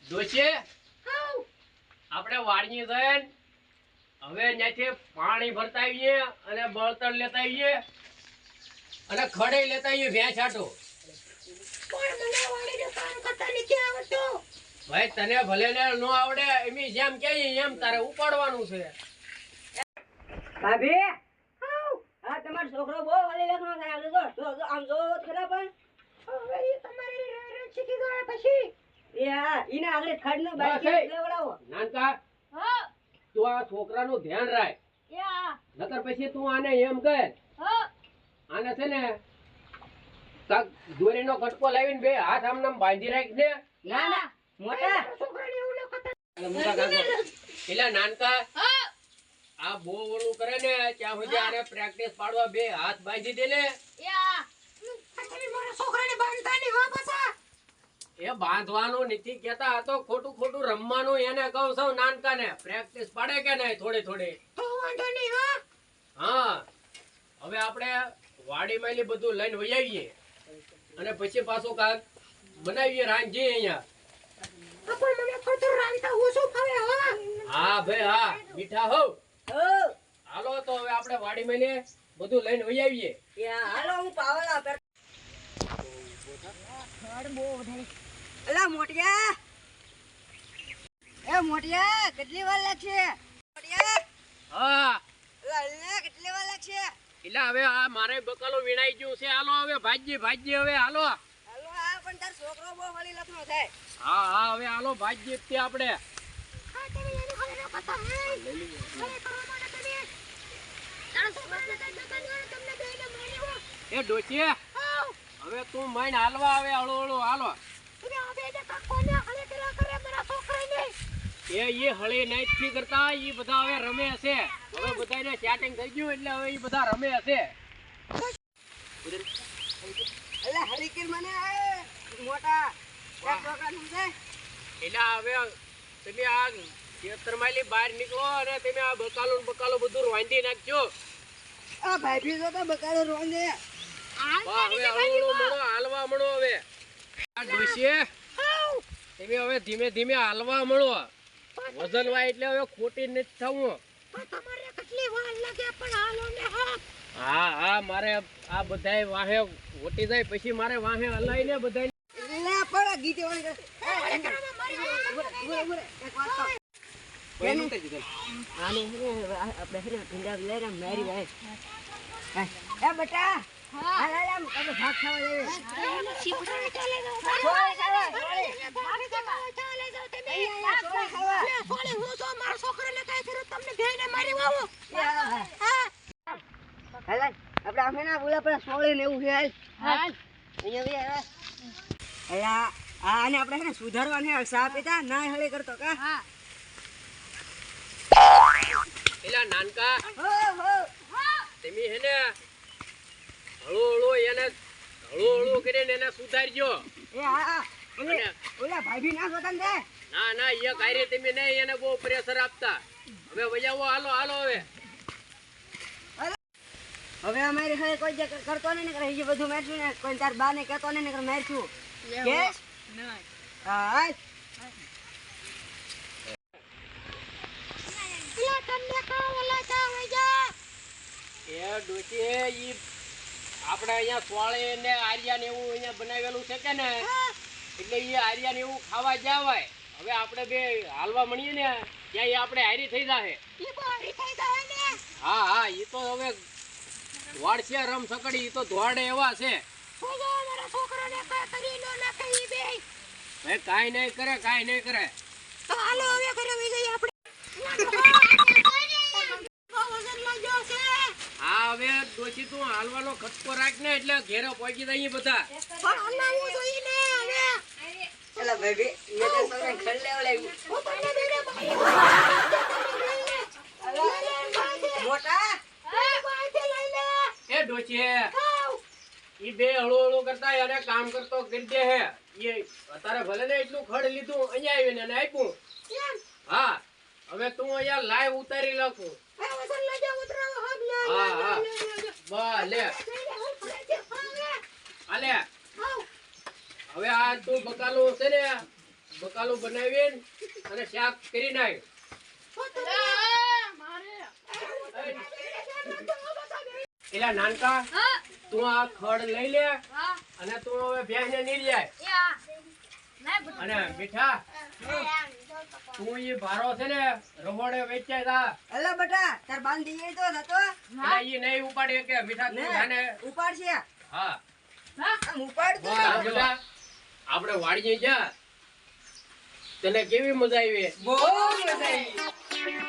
દોશી આપણે વાડીએ જઈને હવે ત્યાંથી પાણી ભરતા આવીએ અને બળતણ લેતા આવીએ અને ખડે લેતા આવીએ ભેંસ આટો. ભાઈ તને ભલે ને ન આવડે એમી જેમ કહીએ એમ તારે ઉપાડવાનું છે. ભાભી હા તમારો છોકરો બહુ વાલી લખનો થાય આમ જો ખરા પણ હવે એ તમારે શીખી ગયા પછી ઈને આગળ ખડનો બાઈક લેવડાવો. નાનકા હા તું આ છોકરાનું ધ્યાન રાખ. યા નકર પછી તું આને એમ કર હા આને છે ને કાક દોરીનો કટકો લાવીને બે હાથ આમ નામ બાંધી રાખ દે. ના ના મોટા મોટા કાકો પેલા નાનકા હા આ બહુ વળું કરે ને ત્યાં સુધી આને પ્રેક્ટિસ પાડવા બે હાથ બાંધી દે ને. યા એ બાંધવાનું નથી કેતા, આ તો ખોટું ખોટું રમવાનું. એને કહું છું નાનકા ને પ્રેક્ટિસ પાડે કે નહીં થોડી થોડી. હા હવે આપણે વાડીમાં બધું લઈને વહી આવીએ અને પછી પાછું કાક બનાવીએ રાંધીએ અહીંયા. હા ભાઈ હા મીઠા હો. હાલો તો હવે આપણે વાડીમાં બધું લઈને વહી આવીએ. હાલો હું પાવલા પર અલા મોટિયા એ મોટિયા કેટલી વાર લાગશે મોટિયા હા અલા કેટલી વાર લાગશે એટલે હવે આ મારે બકાલો વીણાઈ ગયું છે. હાલો હવે ભાજી હવે હાલો. હાલો આ પણ તાર છોકરો બહુ વળી લખનો થાય. હા હા હવે હાલો ભાજી તે આપણે એ ડોચી હવે તું માઈન હાલવા આવે હળો હળો હાલો. એ હળી નાઈટ કરતા ઈ બધા હવે રમે હશે. હવે બધાને સેટિંગ થઈ ગયું એટલે હવે ઈ બધા રમે હશે. અલા હરીકીર મને મોટા એક છોકરા સમજે એટલે હવે તમે આ ખેતરમાંથી બહાર નીકળો અને તમે આ બકાલો બધું વાંધી નાખજો. આ ભાભી જો તો બકાલો રોંદે વાહ હવે હળો મળો હાલવા મળો. હવે આ ડોશી તમે હવે ધીમે ધીમે હાલવા મળો. વજન વાય એટલે હવે ખોટી નથી થવું. હા હા મારે આ બધાય વાહે ઓટી જાય પછી મારે વાહે હલાઈને બધાય લે પણ ગીતે વાળી આપણે મારી ભાઈ એ બેટા હાલામ કબે ભાગ ખાવા જઈએ આપણે આમે ના બોલા પણ સોળે ને એવું છે અહીંયા આને આપણે છે ને સુધારવાને સા પીતા ના હળે કરતો કા હા પેલા નાનકા હો હો તમે હે ને હળો હળો કરીને એને સુધારજો. એ હા ઓલા ભાભી ના જોતા ને ના એ કાર્ય તમે નહીં એને બહુ પ્રેશર આપતા. હવે વજાવો હાલો હવે હવે અમારી હવે કોઈ જે કરતો નહીં ને કરે એ બધું મારશું ને કોઈ તાર બા ને કહેતો નહીં ને કરે મારશું કેસ હા એ ડોશી ઈ આપણે અહીંયા સોળે ને આર્યા ને એવું અહીંયા બનાવેલું છે કે ને એટલે એ આર્યા ને એવું ખાવા જવાય. હવે આપણે બે હાલવા મળીએ ને ત્યાં આપણે હારી થઈ જાય. હા એ તો હવે ધોળ છે રમ સકડી ઈ તો ધોળે એવા છે. ભાઈ કાઈ નહીં કરે હા હવે ડોશી તું હાલવાનો ખટકો રાખ ને એટલે ઘેરે પહોંચી જાય બધા. એલા ભાભી મે તો સૌને ખડ લેવડાવ્યું મોટા એ ડોશી ઈ બે હળો કરતા યાર કામ કરતો કરી દે હે. એ તારે ભલે ને એટલું ખડ લીધું અહીંયા આવીને એને આપ્યું. હા હવે તું અહીંયા લાઈવ ઉતારી લખું. હા ભલે હાલે હવે આ તું બકાલું છે ને બકાલું બનાવીને અને શાક કરી નાખ. એલા નાનકા, તું આ ખડ લઈ લે અને તું હવે ભેંસને નીર જાય. અને મીઠા, તું ઈ ભારો છે ને રમોડે વેચાય તા. અલા બટા તાર બાંધ દઈએ તો થતો એટલે ઈ નહીં ઉપાડે કે મીઠા તું જાને. ઉપાડશે હા આમ ઉપાડ તો વાહ, બેટા, આપણે વાડીએ જા. તને કેવી મજા આવી? બહુ મજા આવી